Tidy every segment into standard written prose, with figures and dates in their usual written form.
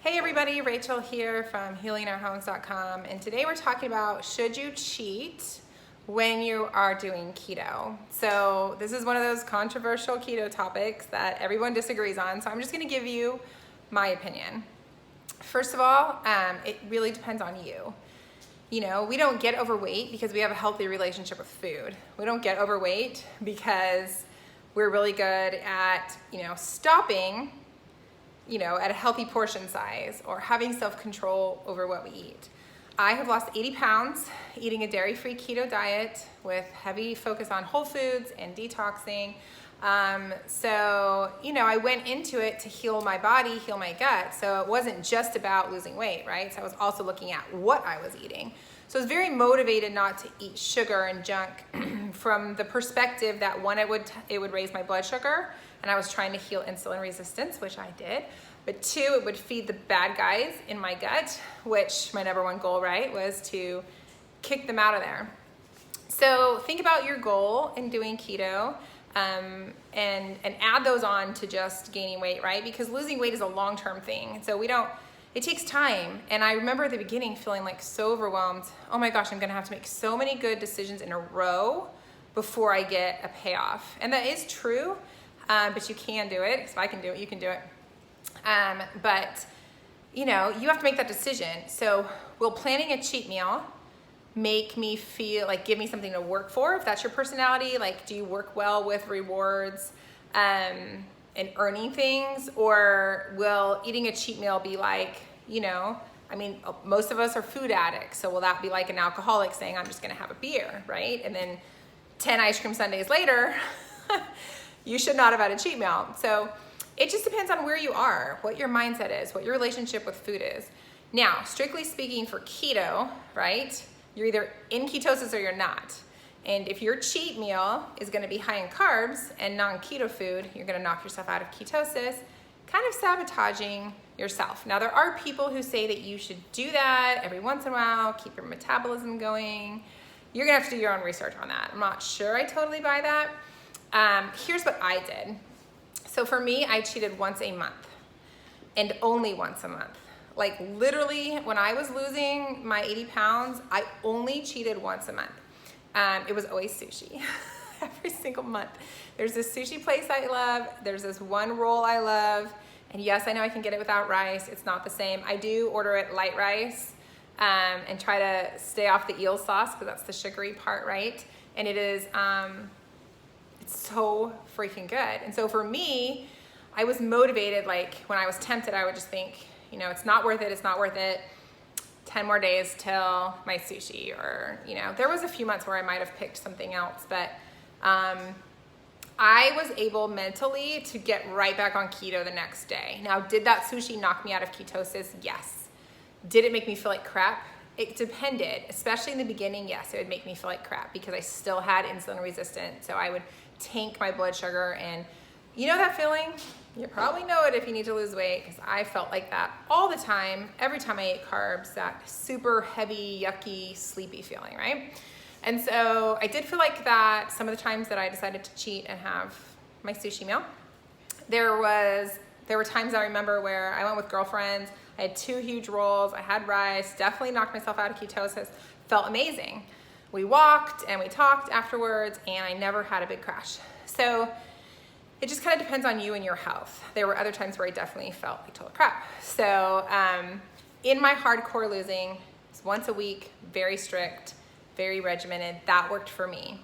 Hey everybody, Rachel here from healingourhomes.com, and today we're talking about should you cheat when you are doing keto. So this is one of those controversial keto topics that everyone disagrees on, so I'm just going to give you my opinion. First of all, it really depends on you. You know, we don't get overweight because we have a healthy relationship with food. We don't get overweight because we're really good at, stopping at a healthy portion size or having self-control over what we eat. I have lost 80 pounds eating a dairy-free keto diet with heavy focus on whole foods and detoxing. I went into it to heal my body, heal my gut. So it wasn't just about losing weight, right? So I was also looking at what I was eating. So I was very motivated not to eat sugar and junk from the perspective that one, it would raise my blood sugar, and I was trying to heal insulin resistance, which I did. But two, it would feed the bad guys in my gut, which my number one goal, right, was to kick them out of there. So think about your goal in doing keto, and add those on to just gaining weight, right? Because losing weight is a long-term thing. So it takes time. And I remember at the beginning feeling like so overwhelmed. Oh my gosh, I'm gonna have to make so many good decisions in a row before I get a payoff. And that is true, but you can do it. If I can do it, you can do it. You have to make that decision. So will planning a cheat meal make me feel like, give me something to work for? If that's your personality, like, do you work well with rewards and earning things? Or will eating a cheat meal be like, most of us are food addicts. So will that be like an alcoholic saying, I'm just gonna have a beer, right? And then 10 ice cream sundaes later, you should not have had a cheat meal. So it just depends on where you are, what your mindset is, what your relationship with food is. Now, strictly speaking for keto, right? You're either in ketosis or you're not. And if your cheat meal is gonna be high in carbs and non-keto food, you're gonna knock yourself out of ketosis, kind of sabotaging yourself. Now, there are people who say that you should do that every once in a while, keep your metabolism going. You're gonna have to do your own research on that. I'm not sure I totally buy that. Here's what I did. So for me, I cheated once a month and only once a month. Like literally when I was losing my 80 pounds, I only cheated once a month. It was always sushi every single month. There's this sushi place I love. There's this one roll I love. And yes, I know I can get it without rice. It's not the same. I do order it light rice and try to stay off the eel sauce because that's the sugary part, right? And it is, it's so freaking good. And so for me, I was motivated, like when I was tempted, I would just think, it's not worth it, it's not worth it. 10 more days till my sushi, or, there was a few months where I might have picked something else, but I was able mentally to get right back on keto the next day. Now, did that sushi knock me out of ketosis? Yes. Did it make me feel like crap? It depended, especially in the beginning. Yes, it would make me feel like crap because I still had insulin resistance. So I would tank my blood sugar, and you know that feeling? You probably know it if you need to lose weight, because I felt like that all the time, every time I ate carbs, that super heavy, yucky, sleepy feeling, right? And so I did feel like that some of the times that I decided to cheat and have my sushi meal. There were times I remember where I went with girlfriends, I had 2 huge rolls, I had rice, definitely knocked myself out of ketosis, felt amazing. We walked and we talked afterwards, and I never had a big crash. So it just kind of depends on you and your health. There were other times where I definitely felt like total crap. So in my hardcore losing, it's once a week, very strict, very regimented, that worked for me.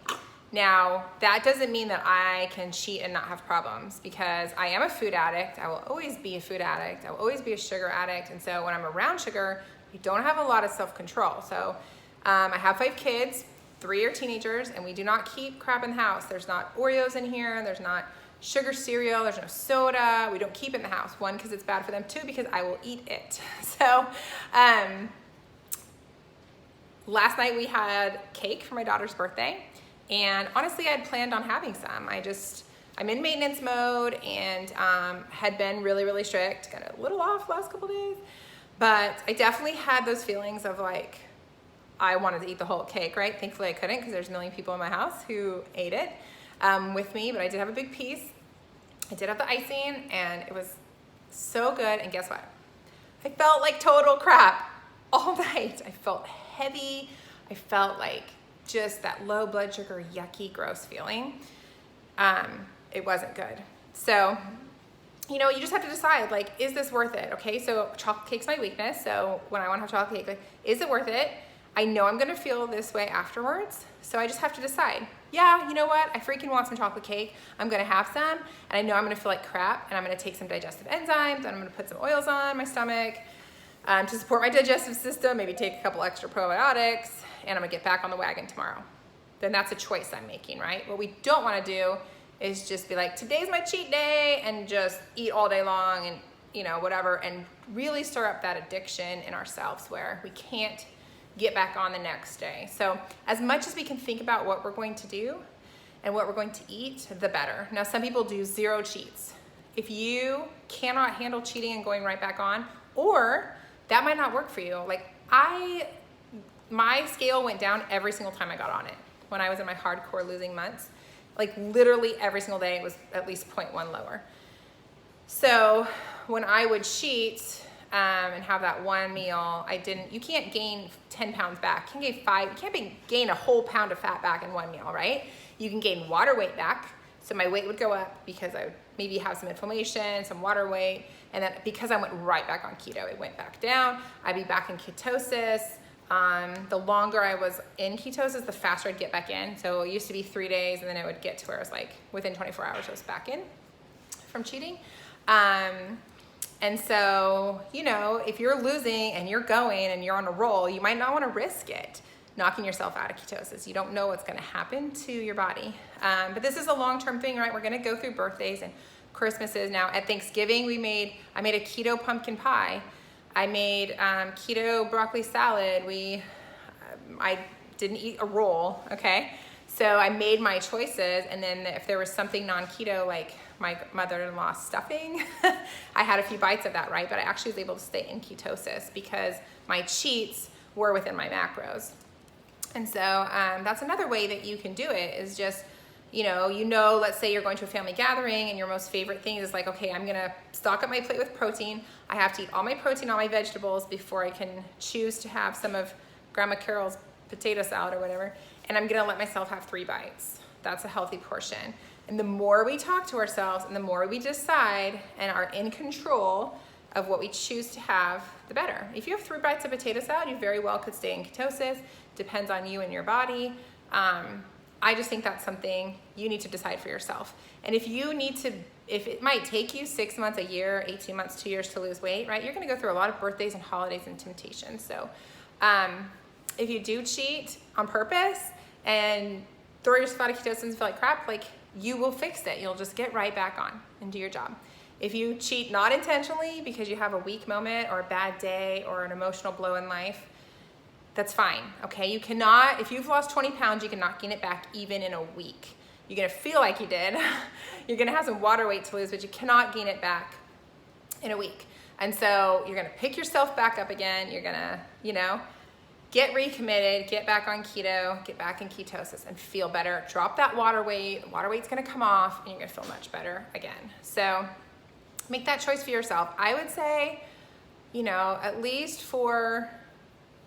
Now, that doesn't mean that I can cheat and not have problems, because I am a food addict. I will always be a food addict. I will always be a sugar addict. And so when I'm around sugar, I don't have a lot of self-control. So I have 5 kids, 3 are teenagers, and we do not keep crap in the house. There's not Oreos in here. There's not sugar cereal. There's no soda. We don't keep it in the house. 1, because it's bad for them. 2, because I will eat it. So last night we had cake for my daughter's birthday. And honestly, I'd planned on having some. I'm in maintenance mode and had been really, really strict. Got a little off the last couple days. But I definitely had those feelings of like, I wanted to eat the whole cake, right? Thankfully I couldn't, because there's a million people in my house who ate it with me, but I did have a big piece. I did have the icing, and it was so good. And guess what? I felt like total crap all night. I felt heavy. I felt like just that low blood sugar, yucky, gross feeling. It wasn't good. So, you know, you just have to decide, like, is this worth it? Okay, so chocolate cake's my weakness. So when I want to have chocolate cake, like, is it worth it? I know I'm gonna feel this way afterwards. So I just have to decide, yeah, you know what? I freaking want some chocolate cake. I'm gonna have some, and I know I'm gonna feel like crap, and I'm gonna take some digestive enzymes, and I'm gonna put some oils on my stomach to support my digestive system, maybe take a couple extra probiotics, and I'm gonna get back on the wagon tomorrow. Then that's a choice I'm making, right? What we don't wanna do is just be like, today's my cheat day, and just eat all day long, and you know, whatever, and really stir up that addiction in ourselves where we can't get back on the next day. So as much as we can think about what we're going to do and what we're going to eat, the better. Now, some people do 0 cheats. If you cannot handle cheating and going right back on, or that might not work for you. Like my scale went down every single time I got on it when I was in my hardcore losing months. Like literally every single day it was at least 0.1 lower. So when I would cheat, and have that one meal, you can't gain 10 pounds back. You can gain 5, you can't gain a whole pound of fat back in one meal, right? You can gain water weight back. So my weight would go up because I would maybe have some inflammation, some water weight. And then because I went right back on keto, it went back down. I'd be back in ketosis. The longer I was in ketosis, the faster I'd get back in. So it used to be 3 days, and then it would get to where it was like within 24 hours, I was back in from cheating. And so, you know, if you're losing and you're going and you're on a roll, you might not want to risk it, knocking yourself out of ketosis. You don't know what's going to happen to your body. But this is a long-term thing, right? We're going to go through birthdays and Christmases. Now at Thanksgiving, I made a keto pumpkin pie. I made keto broccoli salad. I didn't eat a roll, okay? So I made my choices, and then if there was something non-keto, like my mother-in-law stuffing, I had a few bites of that, right? But I actually was able to stay in ketosis because my cheats were within my macros. And so that's another way that you can do it is just, you know, let's say you're going to a family gathering and your most favorite thing is like, okay, I'm gonna stock up my plate with protein. I have to eat all my protein, all my vegetables before I can choose to have some of Grandma Carol's potato salad or whatever. And I'm gonna let myself have 3 bites. That's a healthy portion. And the more we talk to ourselves and the more we decide and are in control of what we choose to have, the better. If you have 3 bites of potato salad, you very well could stay in ketosis. Depends on you and your body. I just think that's something you need to decide for yourself. And if it might take you 6 months, a year, 18 months, 2 years to lose weight, right? You're gonna go through a lot of birthdays and holidays and temptations. So if you do cheat on purpose and throw yourself out of ketosis and feel like crap, like you will fix it. You'll just get right back on and do your job. If you cheat not intentionally because you have a weak moment or a bad day or an emotional blow in life, that's fine, okay? You cannot, if you've lost 20 pounds, you cannot gain it back even in a week. You're gonna feel like you did. You're gonna have some water weight to lose, but you cannot gain it back in a week. And so you're gonna pick yourself back up again. You're gonna, get recommitted, get back on keto, get back in ketosis and feel better. Drop that water weight. Water weight's gonna come off and you're gonna feel much better again. So make that choice for yourself. I would say, at least for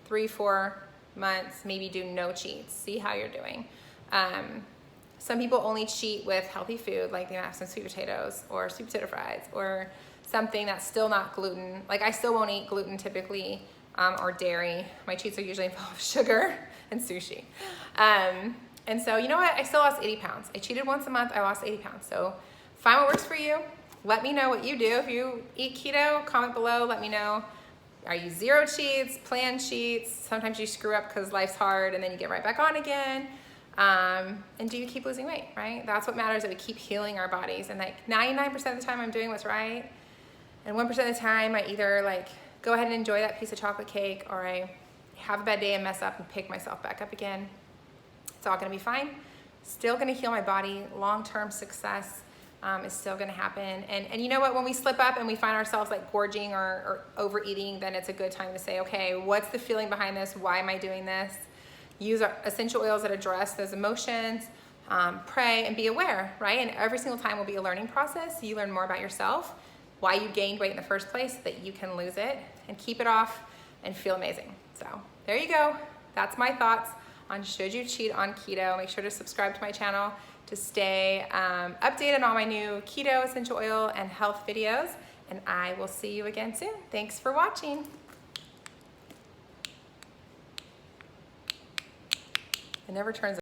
3-4 months, maybe do no cheats. See how you're doing. Some people only cheat with healthy food, like they have some sweet potatoes or sweet potato fries or something that's still not gluten. Like I still won't eat gluten typically. Or dairy. My cheats are usually full of sugar and sushi. And so, you know what? I still lost 80 pounds. I cheated once a month, I lost 80 pounds. So find what works for you. Let me know what you do. If you eat keto, comment below, let me know. Are you 0 cheats, planned cheats? Sometimes you screw up because life's hard and then you get right back on again. And do you keep losing weight, right? That's what matters, that we keep healing our bodies. And like 99% of the time I'm doing what's right. And 1% of the time I either go ahead and enjoy that piece of chocolate cake, or I have a bad day and mess up and pick myself back up again. It's all gonna be fine. Still gonna heal my body. Long-term success is still gonna happen. And you know what, when we slip up and we find ourselves gorging or overeating, then it's a good time to say, okay, what's the feeling behind this? Why am I doing this? Use our essential oils that address those emotions, pray and be aware, right? And every single time will be a learning process. You learn more about yourself why you gained weight in the first place so that you can lose it and keep it off and feel amazing. So there you go. That's my thoughts on should you cheat on keto. Make sure to subscribe to my channel to stay updated on all my new keto, essential oil, and health videos. And I will see you again soon. Thanks for watching. It never turns